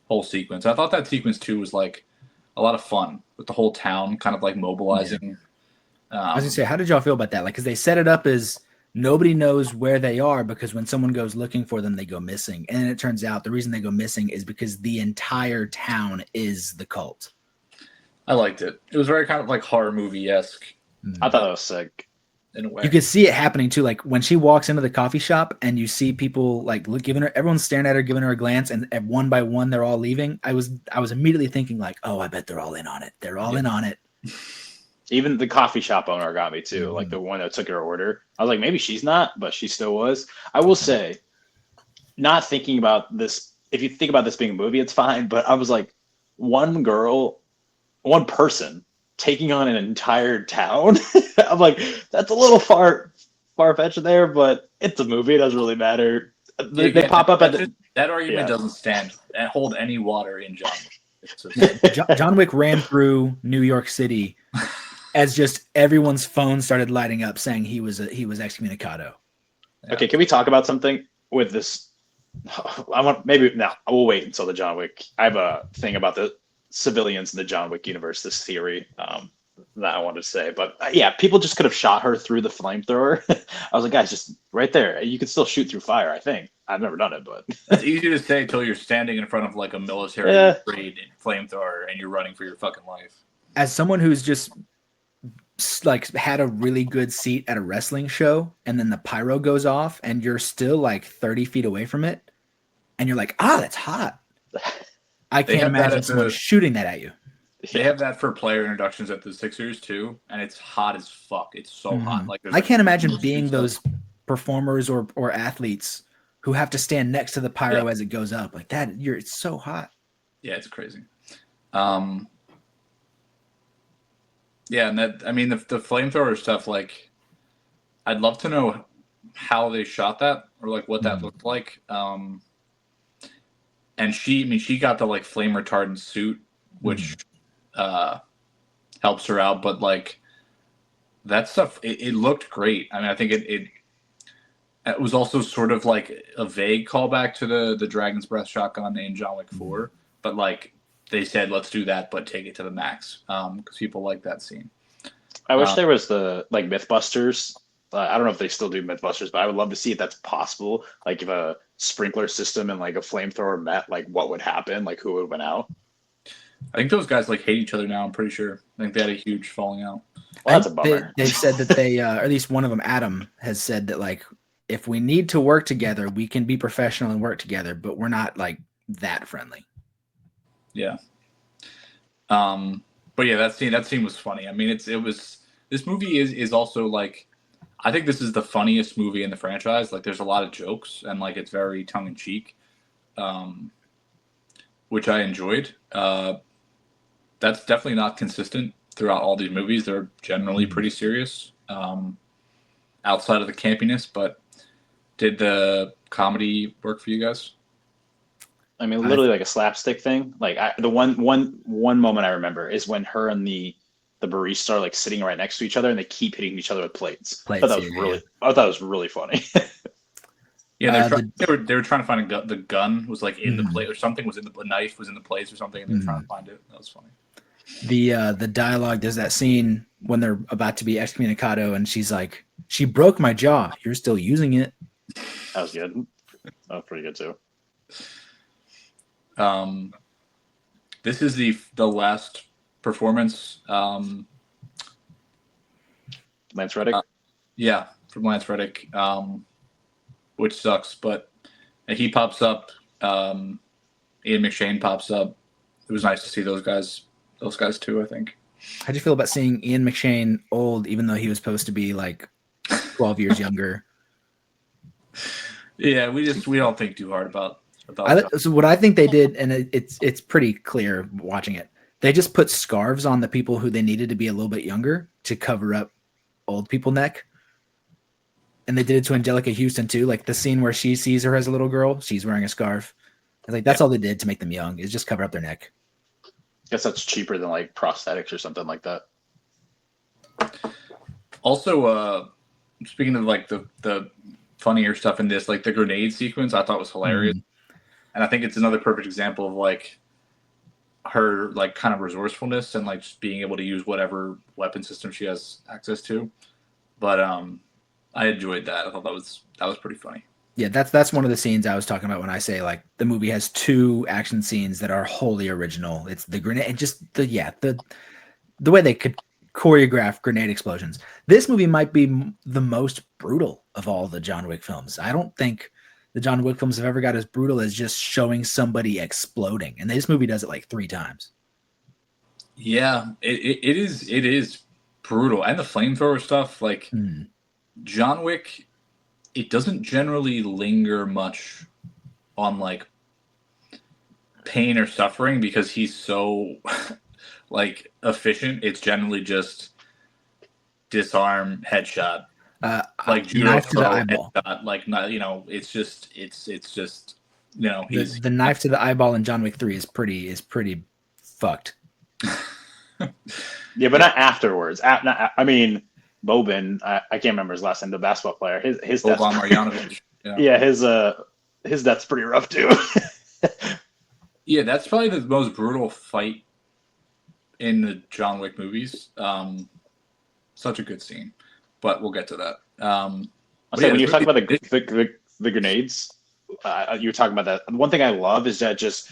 [SPEAKER 3] whole sequence. I thought that sequence too was like a lot of fun with the whole town kind of like mobilizing.
[SPEAKER 2] Yeah. I was gonna say, how did y'all feel about that? Like, because they set it up as nobody knows where they are, because when someone goes looking for them, they go missing. And it turns out the reason they go missing is because the entire town is the cult.
[SPEAKER 3] I liked it. It was very kind of like horror movie-esque.
[SPEAKER 1] I thought it was sick.
[SPEAKER 3] In a way.
[SPEAKER 2] You could see it happening too. Like when she walks into the coffee shop and you see people like everyone's staring at her, giving her a glance, and one by one they're all leaving. I was immediately thinking like, oh, I bet they're all in on it. They're all in on it.
[SPEAKER 1] Even the coffee shop owner got me too, like the one that took her order. I was like, maybe she's not, but she still was. I will say, not thinking about this, if you think about this being a movie, it's fine. But I was like, one girl, one person taking on an entire town. I'm like, that's a little far fetched there, but it's a movie. It doesn't really matter. They pop up at
[SPEAKER 3] that argument doesn't stand and hold any water in John Wick.
[SPEAKER 2] John Wick ran through New York City as just everyone's phone started lighting up saying he was excommunicado.
[SPEAKER 1] Yeah. Okay, can we talk about something with this? We'll wait until the John Wick. I have a thing about the civilians in the John Wick universe, this theory that I wanted to say. But yeah, people just could have shot her through the flamethrower. I was like, guys, just right there. You can still shoot through fire, I think. I've never done it, but
[SPEAKER 3] it's easy to say until you're standing in front of like a military grade flamethrower and you're running for your fucking life.
[SPEAKER 2] As someone who's just like had a really good seat at a wrestling show and then the pyro goes off and you're still like 30 feet away from it and you're like, that's hot. I can't imagine someone shooting that at you.
[SPEAKER 3] They have that for player introductions at the Sixers too, and it's hot as fuck. It's so hot. Like
[SPEAKER 2] I can't imagine being those performers or athletes who have to stand next to the pyro as it goes up like that. It's so hot.
[SPEAKER 3] Yeah, it's crazy. Yeah, and that, I mean, the flamethrower stuff, like, I'd love to know how they shot that or like what that looked like. And she got the like flame retardant suit, which helps her out, but like that stuff, it looked great. I mean, I think it was also sort of like a vague callback to the Dragon's Breath shotgun in John Wick 4, but like they said, let's do that, but take it to the max because people like that scene.
[SPEAKER 1] I wish there was the like Mythbusters. I don't know if they still do Mythbusters, but I would love to see if that's possible. Like if a sprinkler system and like a flamethrower met, like what would happen? Like who would win out?
[SPEAKER 3] I think those guys like hate each other now. I'm pretty sure. I think they had a huge falling out.
[SPEAKER 1] Well, that's a bummer.
[SPEAKER 2] They've said that they, or at least one of them, Adam, has said that like if we need to work together, we can be professional and work together, but we're not like that friendly.
[SPEAKER 3] Yeah. But yeah, that scene was funny. I mean, this movie is also like, I think this is the funniest movie in the franchise. Like there's a lot of jokes and like it's very tongue in cheek, which I enjoyed. That's definitely not consistent throughout all these movies. They're generally pretty serious, outside of the campiness, but did the comedy work for you guys?
[SPEAKER 1] I mean, literally like a slapstick thing. Like the one moment I remember is when her and the barista are like sitting right next to each other and they keep hitting each other with plates. I thought that was really funny.
[SPEAKER 3] Yeah, they were trying to find the gun was like in the plate or something was in the knife was in the plates or something and they're trying to find it. That was funny.
[SPEAKER 2] The dialogue, there's that scene when they're about to be excommunicado and she's like, she broke my jaw. You're still using it.
[SPEAKER 1] That was good. That was pretty good too.
[SPEAKER 3] This is the last performance.
[SPEAKER 1] Lance Reddick?
[SPEAKER 3] Yeah, from Lance Reddick, which sucks, but he pops up. Ian McShane pops up. It was nice to see those guys too, I think.
[SPEAKER 2] How'd you feel about seeing Ian McShane old, even though he was supposed to be like 12 years younger?
[SPEAKER 3] Yeah, we don't think too hard about
[SPEAKER 2] so what I think they did, and it's pretty clear watching it, they just put scarves on the people who they needed to be a little bit younger to cover up old people neck. And they did it to Angelica Houston too. Like the scene where she sees her as a little girl, she's wearing a scarf. I was like, that's all they did to make them young, is just cover up their neck.
[SPEAKER 1] Guess that's cheaper than like prosthetics or something like that.
[SPEAKER 3] Also, speaking of like the funnier stuff in this, like the grenade sequence, I thought was hilarious. And I think it's another perfect example of like her like kind of resourcefulness and like just being able to use whatever weapon system she has access to. But I enjoyed that. I thought that was pretty funny.
[SPEAKER 2] Yeah, that's one of the scenes I was talking about when I say like the movie has two action scenes that are wholly original. It's the grenade and just the way they could choreograph grenade explosions. This movie might be the most brutal of all the John Wick films. I don't think the John Wick films have ever got as brutal as just showing somebody exploding. And this movie does it like 3 times.
[SPEAKER 3] Yeah, it is brutal. And the flamethrower stuff, like
[SPEAKER 2] Mm.
[SPEAKER 3] John Wick, it doesn't generally linger much on like pain or suffering because he's so like efficient. It's generally just disarm, headshot, like judo
[SPEAKER 2] Knife to the
[SPEAKER 3] throw,
[SPEAKER 2] eyeball.
[SPEAKER 3] headshot. Like not, it's just he's
[SPEAKER 2] The knife to the eyeball in John Wick 3 is pretty fucked.
[SPEAKER 1] Yeah, but not afterwards. I mean, Boban, I can't remember his last name, the basketball player. His death's
[SPEAKER 3] Boban Marjanovic.
[SPEAKER 1] yeah, his death's pretty rough too.
[SPEAKER 3] Yeah, that's probably the most brutal fight in the John Wick movies. Such a good scene, but we'll get to that.
[SPEAKER 1] When you talk about the grenades, you were talking about that. One thing I love is that just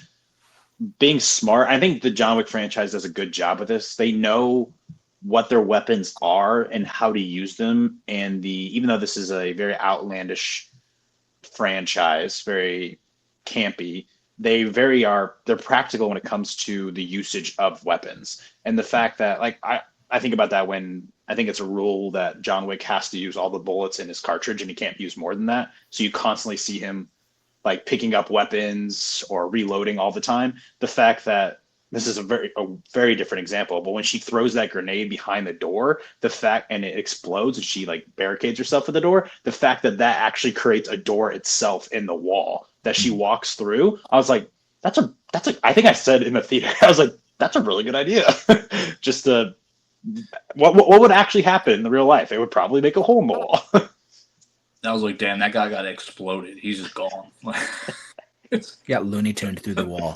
[SPEAKER 1] being smart. I think the John Wick franchise does a good job with this. They know what their weapons are and how to use them. And even though this is a very outlandish franchise, very campy, they're practical when it comes to the usage of weapons. And the fact that like I think about that when I think it's a rule that John Wick has to use all the bullets in his cartridge and he can't use more than that. So you constantly see him like picking up weapons or reloading all the time. The fact that this is a very different example, but when she throws that grenade behind the door, and it explodes and she like barricades herself with the door, the fact that actually creates a door itself in the wall that she walks through, I was like, I think I said in the theater, I was like, that's a really good idea. Just what would actually happen in the real life? It would probably make a hole in the wall.
[SPEAKER 3] I was like, damn, that guy got exploded. He's just gone.
[SPEAKER 2] He got Looney Tuned through the wall.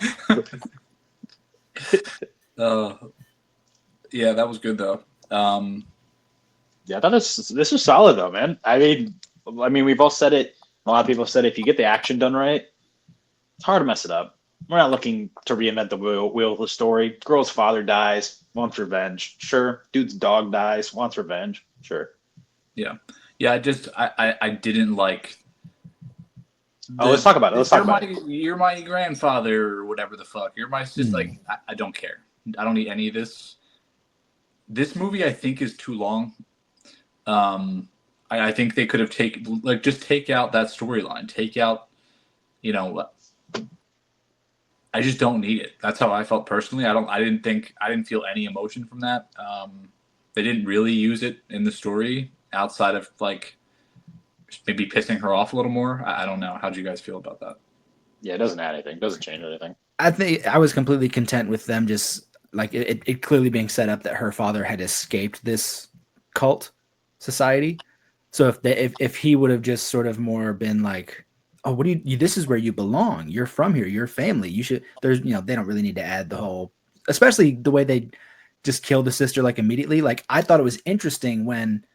[SPEAKER 3] Yeah, that was good though.
[SPEAKER 1] Yeah, I thought this was solid though, man. I mean, we've all said it. A lot of people have said if you get the action done right, it's hard to mess it up. We're not looking to reinvent the wheel of the story. Girl's father dies, wants revenge. Sure. Dude's dog dies, wants revenge. Sure.
[SPEAKER 3] Yeah. I didn't like.
[SPEAKER 1] Let's talk about it.
[SPEAKER 3] You're my grandfather or whatever the fuck. You're my sister. Like, I don't care. I don't need any of this. This movie, I think, is too long. I think they could have just take out that storyline. Take out, I just don't need it. That's how I felt personally. I didn't feel any emotion from that. They didn't really use it in the story outside of like maybe pissing her off a little more. I don't know. How'd you guys feel about that?
[SPEAKER 1] Yeah, it doesn't add anything. It doesn't change anything.
[SPEAKER 2] I think I was completely content with them just like it clearly being set up that her father had escaped this cult society. So if he would have just sort of more been like, oh, what do you this is where you belong. You're from here. You're family. You should they don't really need to add the whole, especially the way they just killed the sister like immediately. Like I thought it was interesting when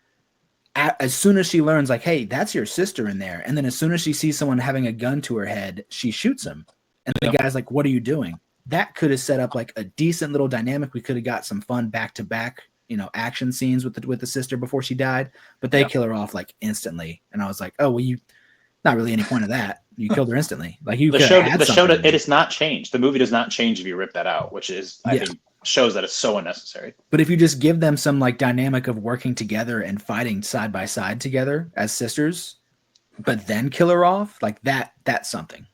[SPEAKER 2] as soon as she learns like, hey, that's your sister in there. And then as soon as she sees someone having a gun to her head, she shoots him. And the guy's like, what are you doing? That could have set up like a decent little dynamic. We could have got some fun back-to-back, action scenes with the sister before she died, but they kill her off like instantly. And I was like, oh, well, not really any point of that. You killed her instantly. Like you
[SPEAKER 1] the show it is not changed. The movie does not change if you rip that out, which is I think shows that it's so unnecessary.
[SPEAKER 2] But if you just give them some like dynamic of working together and fighting side by side together as sisters, but then kill her off, like that's something.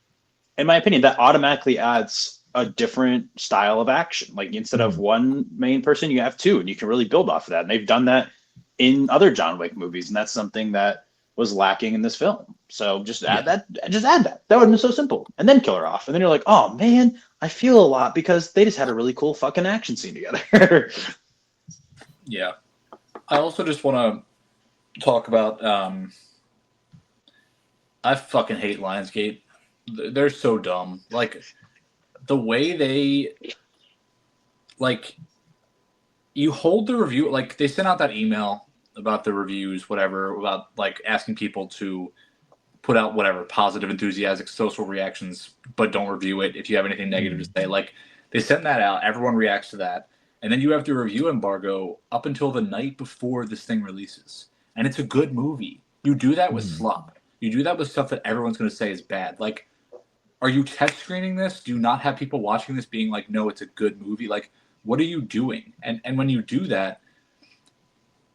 [SPEAKER 1] In my opinion, that automatically adds a different style of action. Like instead of one main person, you have two, and you can really build off of that. And they've done that in other John Wick movies, and that's something that was lacking in this film. So just add that. Just add that. That would have been so simple. And then kill her off. And then you're like, oh man, I feel a lot because they just had a really cool fucking action scene together.
[SPEAKER 3] Yeah. I also just want to talk about. I fucking hate Lionsgate. They're so dumb. Like the way they you hold the review, like they sent out that email about the reviews, whatever, about like asking people to put out whatever positive, enthusiastic social reactions, but don't review it if you have anything negative to say. Like they send that out, everyone reacts to that, and then you have the review embargo up until the night before this thing releases. And it's a good movie. You do that with slop. You do that with stuff that everyone's going to say is bad. Like, are you test screening this? Do you not have people watching this being like, no, it's a good movie? Like, what are you doing? And when you do that,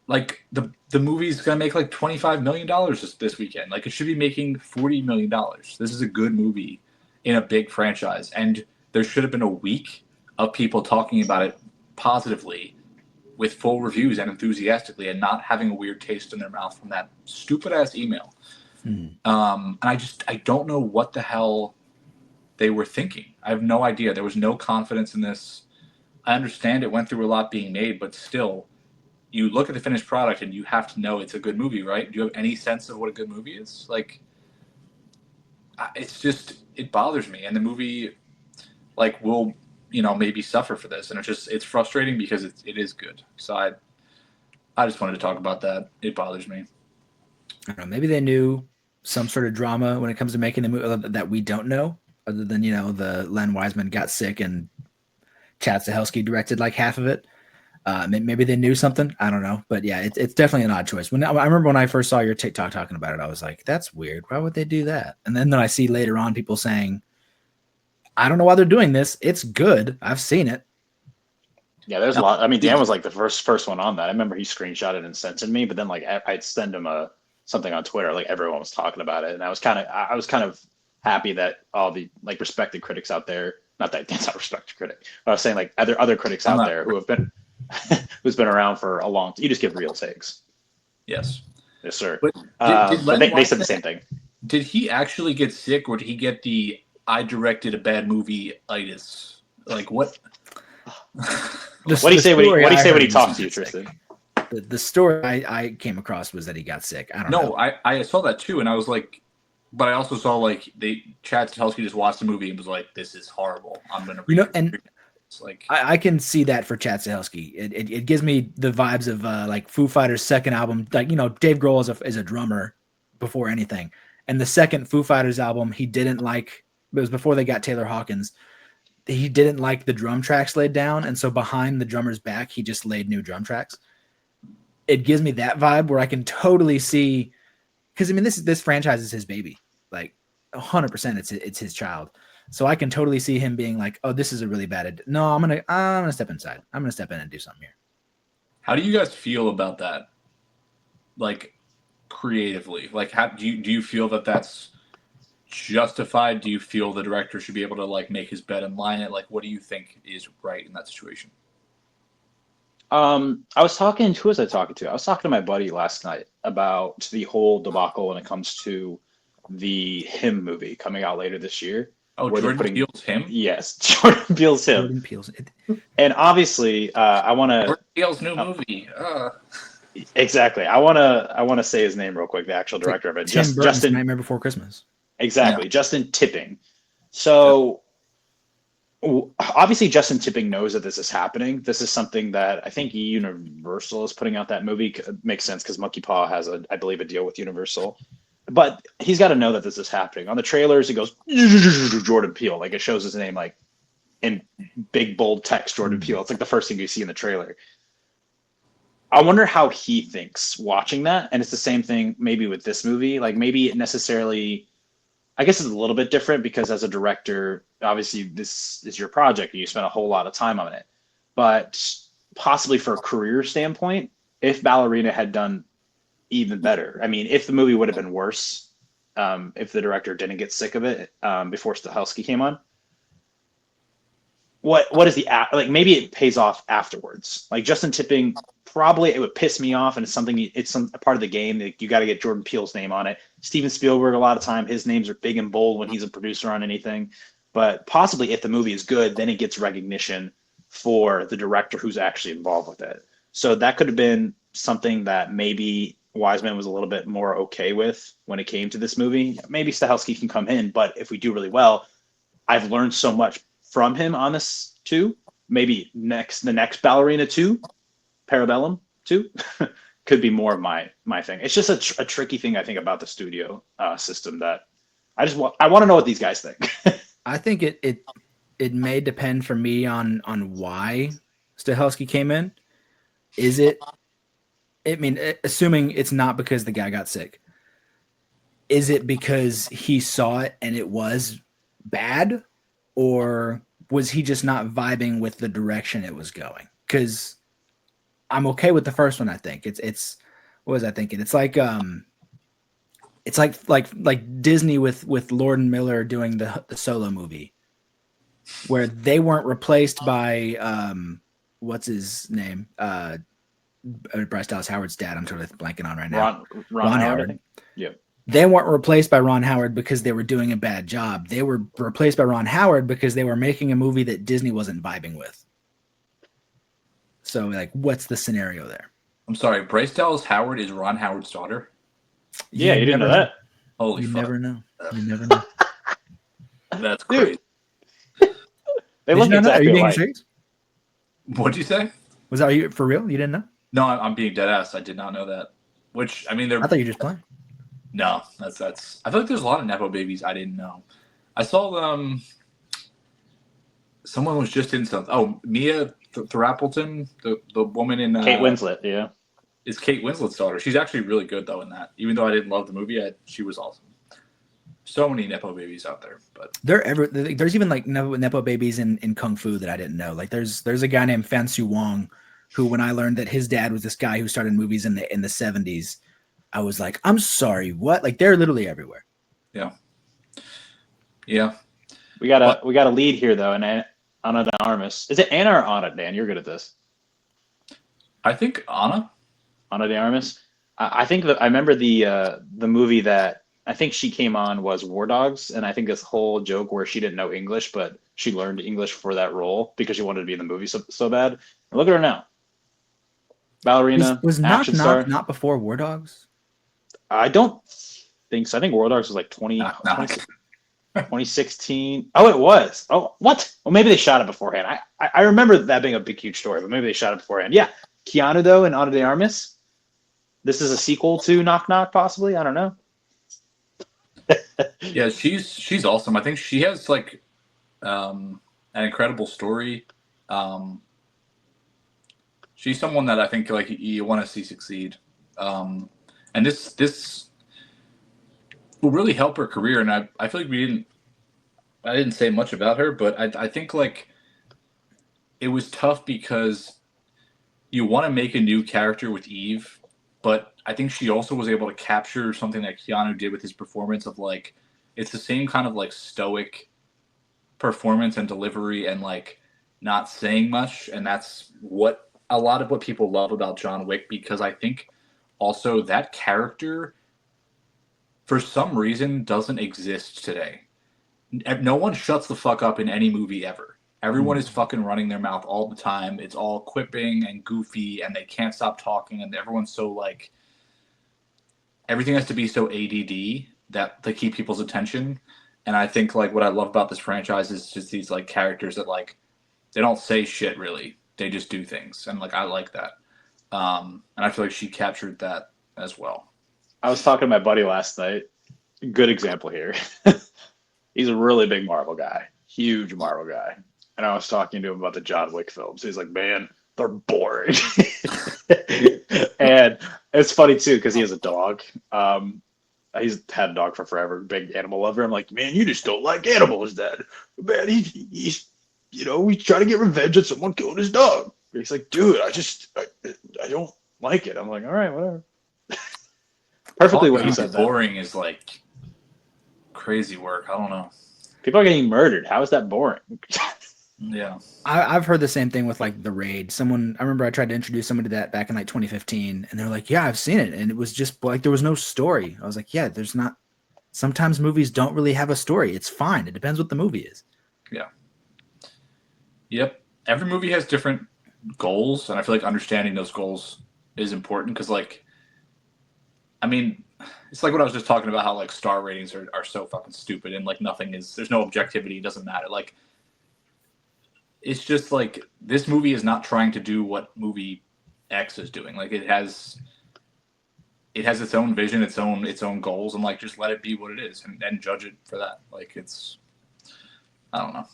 [SPEAKER 3] like the movie's gonna make like $25 million this weekend. Like it should be making $40 million. This is a good movie in a big franchise, and there should have been a week of people talking about it positively with full reviews and enthusiastically, and not having a weird taste in their mouth from that stupid ass email. And I don't know what the hell they were thinking. I have no idea. There was no confidence in this. I understand it went through a lot being made, but still, you look at the finished product and you have to know it's a good movie, right? Do you have any sense of what a good movie is? Like, it's just, it bothers me. And the movie, like, will, maybe suffer for this. And it's frustrating because it is good. So I just wanted to talk about that. It bothers me.
[SPEAKER 2] I don't know. Maybe they knew some sort of drama when it comes to making the movie that we don't know, other than, the Len Wiseman got sick and Chad Stahelski directed like half of it. Maybe they knew something. I don't know. But yeah, it's definitely an odd choice. I remember when I first saw your TikTok talking about it, I was like, that's weird. Why would they do that? And then I see later on people saying, I don't know why they're doing this. It's good. I've seen it.
[SPEAKER 1] Yeah, there's a lot. I mean, Dan was like the first one on that. I remember he screenshotted and sent it to me, but then like I'd send him something on Twitter, like everyone was talking about it, and I was kind of happy that all the like respected critics out there, not that Dan's not a respected critic, but I was saying like other critics out there who have been who's been around for a long time. You just give real takes.
[SPEAKER 3] Yes.
[SPEAKER 1] Yes, sir.
[SPEAKER 3] But
[SPEAKER 1] they said the same thing.
[SPEAKER 3] Did he actually get sick, or did he get the I directed a bad movie-itis? Like what?
[SPEAKER 1] What do you say when he talks to you, Tristan?
[SPEAKER 2] The story I came across was that he got sick. I don't know.
[SPEAKER 3] No, I saw that too, and I was like, but I also saw like Chad Stahelski just watched the movie and was like, "This is horrible. I'm gonna."
[SPEAKER 2] And it's like I can see that for Chad Stahelski. It gives me the vibes of like Foo Fighters' second album. Like Dave Grohl is a drummer before anything, and the second Foo Fighters album he didn't like. It was before they got Taylor Hawkins. He didn't like the drum tracks laid down, and so behind the drummer's back, he just laid new drum tracks. It gives me that vibe where I can totally see, because I mean this franchise is his baby, like 100%. It's his child, so I can totally see him being like, "Oh, this is a really bad. No, I'm gonna step inside. I'm gonna step in and do something here."
[SPEAKER 3] How do you guys feel about that? Like creatively, like how do you feel that that's justified? Do you feel the director should be able to like make his bed and line it? Like, what do you think is right in that situation?
[SPEAKER 1] I was talking to I was talking to my buddy last night about the whole debacle when it comes to the Him movie coming out later this year.
[SPEAKER 3] Oh, Jordan Peele's Him?
[SPEAKER 1] Yes, Jordan Peele's Him.
[SPEAKER 2] Jordan Peele's
[SPEAKER 1] And obviously, I want to
[SPEAKER 3] Jordan Peele's new movie.
[SPEAKER 1] Exactly. I want to say his name real quick. The actual director of it,
[SPEAKER 2] Justin Nightmare Before Christmas.
[SPEAKER 1] Exactly, yeah. Justin Tipping. So obviously Justin Tipping knows that this is happening. This is something that I think Universal is putting out that movie. It makes sense because Monkey Paw has I believe a deal with Universal. But he's got to know that this is happening. On the trailers, it goes Jordan Peele, like it shows his name like in big bold text, Jordan Peele. It's like the first thing you see in the trailer. I wonder how he thinks watching that, and it's the same thing maybe with this movie. Like maybe it necessarily, I guess it's a little bit different because as a director, obviously this is your project and you spent a whole lot of time on it. But possibly for a career standpoint, if Ballerina had done even better, I mean, if the movie would have been worse, if the director didn't get sick of it before Stahelski came on, what is the like? Maybe it pays off afterwards. Like Justin Tipping, probably it would piss me off, and it's a part of the game that you got to get Jordan Peele's name on it. Steven Spielberg, a lot of time, his names are big and bold when he's a producer on anything. But possibly, if the movie is good, then it gets recognition for the director who's actually involved with it. So that could have been something that maybe Wiseman was a little bit more okay with when it came to this movie. Maybe Stahelski can come in, but if we do really well, I've learned so much from him on this too. Maybe the next Ballerina 2, Parabellum 2, could be more of my thing. It's just a tricky thing I think about the studio system that I want to know what these guys think.
[SPEAKER 2] I think it may depend for me on why Stahelski came in. Is it? I mean, assuming it's not because the guy got sick, is it because he saw it and it was bad, or was he just not vibing with the direction it was going? Because I'm okay with the first one. I think it's what was I thinking? It's like Disney with Lord and Miller doing the Solo movie, where they weren't replaced by what's his name? Bryce Dallas Howard's dad. I'm totally blanking on right now.
[SPEAKER 1] Ron Howard, I think. Yeah.
[SPEAKER 2] They weren't replaced by Ron Howard because they were doing a bad job. They were replaced by Ron Howard because they were making a movie that Disney wasn't vibing with. So, like, what's the scenario there?
[SPEAKER 3] I'm sorry, Bryce Dallas Howard is Ron Howard's daughter?
[SPEAKER 1] Yeah, you didn't know that?
[SPEAKER 3] Holy fuck.
[SPEAKER 2] Never know. You never know.
[SPEAKER 3] That's crazy.
[SPEAKER 1] They look exactly alike.
[SPEAKER 3] What'd you say?
[SPEAKER 2] Was that you for real? You didn't know?
[SPEAKER 3] No, I'm being dead ass. I did not know that. Which, I mean,
[SPEAKER 2] I thought you were just playing.
[SPEAKER 3] No, that's. I feel like there's a lot of nepo babies I didn't know. I saw someone was just in something. Oh, Mia Thrapleton, the woman in
[SPEAKER 1] Kate Winslet, yeah,
[SPEAKER 3] is Kate Winslet's daughter. She's actually really good though in that. Even though I didn't love the movie, she was awesome. So many nepo babies out there, but
[SPEAKER 2] there's even like nepo babies in kung fu that I didn't know. Like there's a guy named Fan Su Wong, who when I learned that his dad was this guy who started movies in the 70s. I was like, I'm sorry, what? Like they're literally everywhere.
[SPEAKER 3] Yeah. Yeah.
[SPEAKER 1] We got a lead here though, and Ana de Armas. Is it Anna or Ana, Dan? You're good at this.
[SPEAKER 3] I think Ana.
[SPEAKER 1] Ana de Armas. I think that I remember the movie that I think she came on was War Dogs, and I think this whole joke where she didn't know English, but she learned English for that role because she wanted to be in the movie so bad. And look at her now. Ballerina.
[SPEAKER 2] Was not before War Dogs?
[SPEAKER 1] I don't think so. I think War Dogs was like 2016. Oh, it was. Oh, what? Well, maybe they shot it beforehand. I remember that being a big, huge story, but maybe they shot it beforehand. Yeah. Keanu, though, and Ana de Armas. This is a sequel to Knock Knock, possibly. I don't know.
[SPEAKER 3] Yeah, she's awesome. I think she has like an incredible story. She's someone that I think like you want to see succeed. And this will really help her career. And I feel like I didn't say much about her, but I think like it was tough because you want to make a new character with Eve, but I think she also was able to capture something that Keanu did with his performance of like, it's the same kind of like stoic performance and delivery and like not saying much. And that's what a lot of what people love about John Wick, because I think also that character for some reason doesn't exist today. No one shuts the fuck up in any movie ever. Everyone is fucking running their mouth all the time. It's all quipping and goofy and they can't stop talking and everyone's so like, everything has to be so ADD that to keep people's attention. And I think like what I love about this franchise is just these like characters that like, they don't say shit really. They just do things. And like, I like that. And I feel like she captured that as well.
[SPEAKER 1] I was talking to my buddy last night. Good example here. He's a really big Marvel guy, huge Marvel guy. And I was talking to him about the John Wick films. He's like, man, they're boring. And it's funny too, because he has a dog. He's had a dog for forever, big animal lover. I'm like, man, you just don't like animals, Dad. Man, he's trying to get revenge on someone killing his dog. He's like, dude, I don't like it. I'm like, all right, whatever. Perfectly what you said.
[SPEAKER 3] Boring is like crazy work. I don't know.
[SPEAKER 1] People are getting murdered. How is that boring?
[SPEAKER 3] Yeah.
[SPEAKER 2] I've heard the same thing with like The Raid. I remember I tried to introduce somebody to that back in like 2015 and they're like, yeah, I've seen it. And it was just like, there was no story. I was like, yeah, there's not. Sometimes movies don't really have a story. It's fine. It depends what the movie is.
[SPEAKER 3] Yeah. Yep. Every movie has different goals. And I feel like understanding those goals is important because like, I mean, it's like what I was just talking about, how like star ratings are so fucking stupid and like there's no objectivity. It doesn't matter. Like, it's just like this movie is not trying to do what movie X is doing. Like it has its own vision, its own goals, and like just let it be what it is and judge it for that. Like I don't know.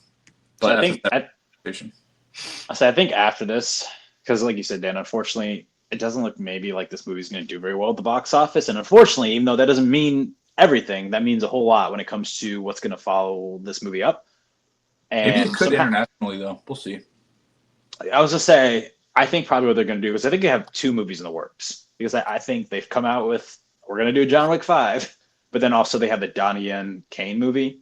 [SPEAKER 3] But
[SPEAKER 1] I think after this, because like you said, Dan, unfortunately, it doesn't look maybe like this movie's going to do very well at the box office. And unfortunately, even though that doesn't mean everything, that means a whole lot when it comes to what's going to follow this movie up. And
[SPEAKER 3] maybe it could internationally, though. We'll see.
[SPEAKER 1] I was just say, I think probably what they're going to do is I think they have 2 movies in the works because I think they've come out with we're going to do John Wick 5, but then also they have the Donnie Yen Kane movie.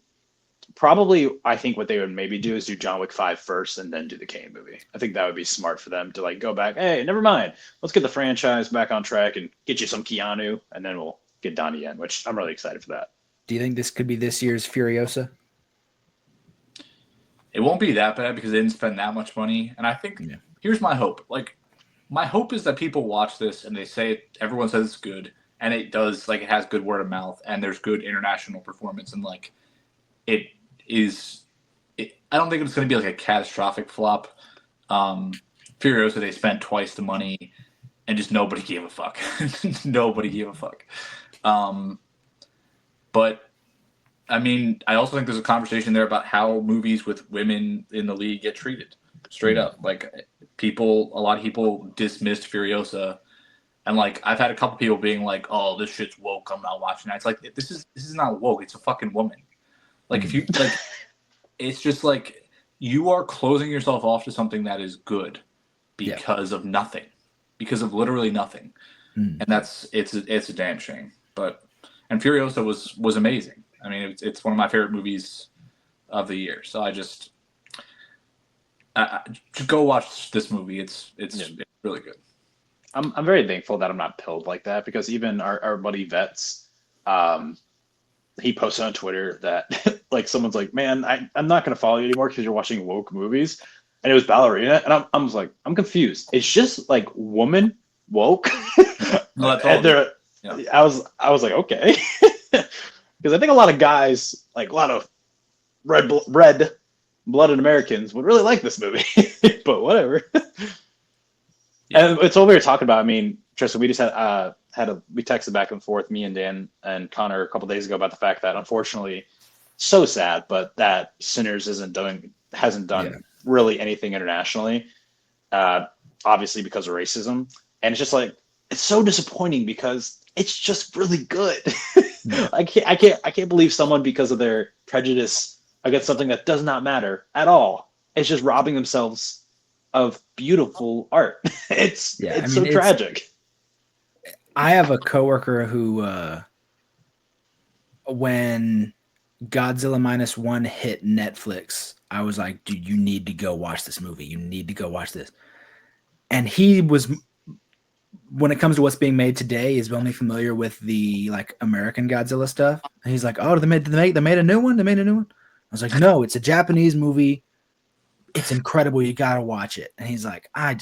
[SPEAKER 1] Probably, I think what they would maybe do is do John Wick 5 first and then do the Kane movie. I think that would be smart for them to like go back. Hey, never mind. Let's get the franchise back on track and get you some Keanu, and then we'll get Donnie Yen, which I'm really excited for that.
[SPEAKER 2] Do you think this could be this year's Furiosa?
[SPEAKER 3] It won't be that bad because they didn't spend that much money. And I think here's my hope. Like, my hope is that people watch this and they say everyone says it's good, and it does. Like, it has good word of mouth, and there's good international performance, and like it is. I don't think it's going to be like a catastrophic flop. Furiosa, they spent twice the money, and just nobody gave a fuck. Nobody gave a fuck. But I mean, I also think there's a conversation there about how movies with women in the lead get treated. Straight up, like a lot of people dismissed Furiosa, and like I've had a couple people being like, "Oh, this shit's woke. I'm not watching that." It's like this is not woke. It's a fucking woman. Like if you like, it's just like you are closing yourself off to something that is good because of nothing, because of literally nothing, and it's a damn shame. And Furiosa was amazing. I mean, it's one of my favorite movies of the year. So I just go watch this movie. It's really good.
[SPEAKER 1] I'm very thankful that I'm not pilled like that because even our buddy Vets, he posted on Twitter that like someone's like, man, I'm not going to follow you anymore because you're watching woke movies. And it was Ballerina. And I was like, I'm confused. It's just like woman woke.
[SPEAKER 3] No, that's all.
[SPEAKER 1] And I was like, okay. Because I think a lot of guys, like a lot of red-blooded Americans would really like this movie. But whatever. And it's what we were talking about. I mean, Tristan, we just we texted back and forth, me and Dan and Connor a couple days ago about the fact that unfortunately, so sad, but that Sinners hasn't done really anything internationally, obviously because of racism. And it's just like it's so disappointing because it's just really good. I can't believe someone because of their prejudice against something that does not matter at all. It's just robbing themselves of beautiful art. It's so tragic.
[SPEAKER 2] I have a coworker who, when Godzilla -1 hit Netflix, I was like, dude, you need to go watch this movie. You need to go watch this. And he was, when it comes to what's being made today, is only familiar with the like American Godzilla stuff. And he's like, oh, they made a new one? They made a new one? I was like, no, it's a Japanese movie. It's incredible. You got to watch it. And he's like, I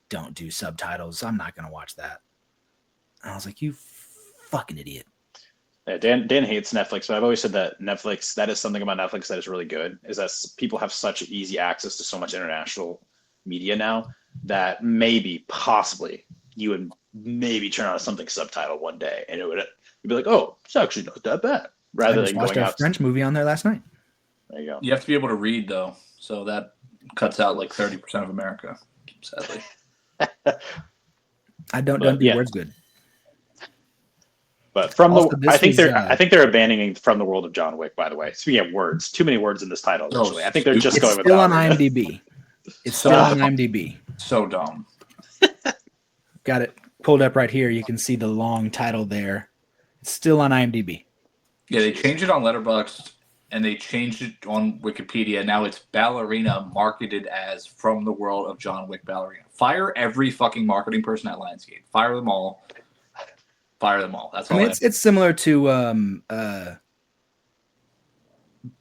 [SPEAKER 2] don't do subtitles. I'm not going to watch that. And I was like, you fucking idiot.
[SPEAKER 1] Yeah, Dan hates Netflix, but I've always said that Netflix, that is something about Netflix that is really good, is that people have such easy access to so much international media now that possibly, you would maybe turn on something subtitled one day and you'd be like, oh, it's actually not that bad. Rather than
[SPEAKER 2] watched
[SPEAKER 1] going
[SPEAKER 2] a
[SPEAKER 1] out.
[SPEAKER 2] French movie on there last night.
[SPEAKER 1] There you go.
[SPEAKER 3] You have to be able to read though, so that cuts out like 30% of America, sadly.
[SPEAKER 2] I don't do words good.
[SPEAKER 1] But I think they're abandoning From the World of John Wick. By the way, speaking of words, too many words in this title. Actually, I think they're just going with.
[SPEAKER 2] Still on IMDb. It's still on IMDb.
[SPEAKER 3] So dumb.
[SPEAKER 2] Got it pulled up right here. You can see the long title there. It's still on IMDb.
[SPEAKER 3] Yeah, they changed it on Letterboxd and they changed it on Wikipedia. Now it's Ballerina, marketed as From the World of John Wick Ballerina. Fire every fucking marketing person at Lionsgate. Fire them all. Fire them all. That's all.
[SPEAKER 2] It's similar to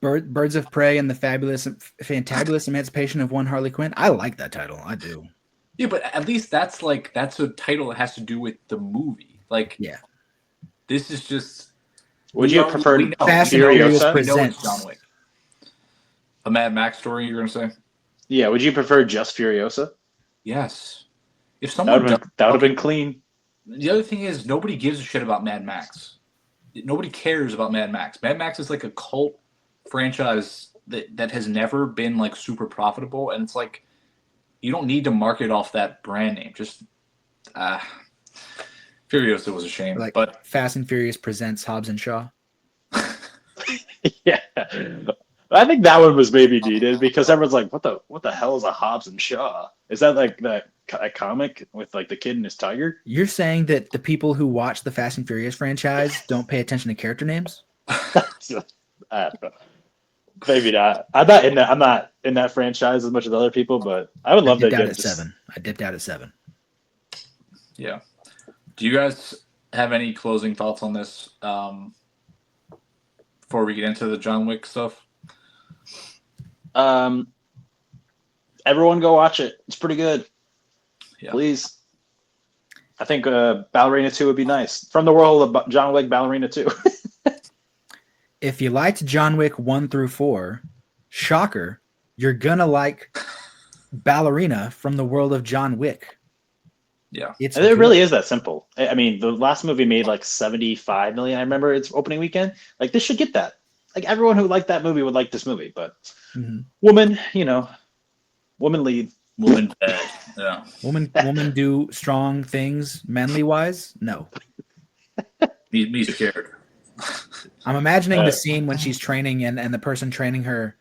[SPEAKER 2] Birds of Prey and the Fantabulous Emancipation of One Harley Quinn. I like that title. I do.
[SPEAKER 3] Yeah, but at least that's a title that has to do with the movie. Like, yeah, this is just.
[SPEAKER 1] Would you have preferred
[SPEAKER 2] Fast and Furious
[SPEAKER 3] presents John Wick? A Mad Max story, you're gonna say?
[SPEAKER 1] Yeah. Would you prefer just Furiosa?
[SPEAKER 3] Yes. If someone
[SPEAKER 1] that would have been clean.
[SPEAKER 3] The other thing is nobody gives a shit about Mad Max. Nobody cares about Mad Max. Mad Max is like a cult franchise that has never been like super profitable, and it's like you don't need to market off that brand name. Just Furiosa was a shame. But
[SPEAKER 2] Fast and Furious presents Hobbs and Shaw.
[SPEAKER 1] Yeah. I think that one was maybe needed because everyone's like, what the hell is a Hobbs and Shaw? Is that like that a comic with like the kid and his tiger.
[SPEAKER 2] You're saying that the people who watch the Fast and Furious franchise don't pay attention to character names?
[SPEAKER 1] Maybe not. I'm not in that franchise as much as other people, but I would love to
[SPEAKER 2] dipped out
[SPEAKER 1] get
[SPEAKER 2] at 7. I dipped out at 7.
[SPEAKER 3] Yeah. Do you guys have any closing thoughts on this before we get into the John Wick stuff?
[SPEAKER 1] Everyone go watch it. It's pretty good.
[SPEAKER 3] Yeah.
[SPEAKER 1] Please. I think Ballerina 2 would be nice. From the world of John Wick, Ballerina 2.
[SPEAKER 2] If you liked John Wick 1 through 4, shocker, you're gonna like Ballerina from the world of John Wick.
[SPEAKER 3] Yeah.
[SPEAKER 1] It really is that simple. I mean, the last movie made like 75 million. I remember its opening weekend. Like, this should get that. Like, everyone who liked that movie would like this movie. But woman lead.
[SPEAKER 3] Woman bad. Yeah.
[SPEAKER 2] Woman do strong things manly wise? No.
[SPEAKER 3] Me scared.
[SPEAKER 2] I'm imagining the scene when she's training and the person training her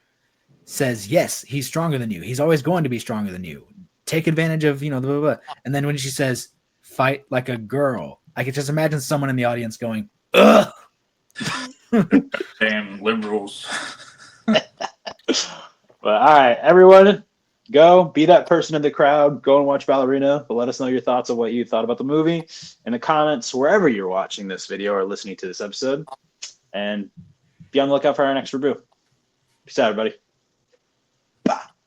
[SPEAKER 2] says, yes, he's stronger than you. He's always going to be stronger than you. Take advantage of, blah, blah, blah. And then when she says, fight like a girl, I could just imagine someone in the audience going, ugh.
[SPEAKER 3] Damn liberals.
[SPEAKER 1] Well, all right, everyone, go be that person in the crowd. Go and watch Ballerina. But let us know your thoughts of what you thought about the movie in the comments wherever you're watching this video or listening to this episode. And be on the lookout for our next review. Peace out, everybody.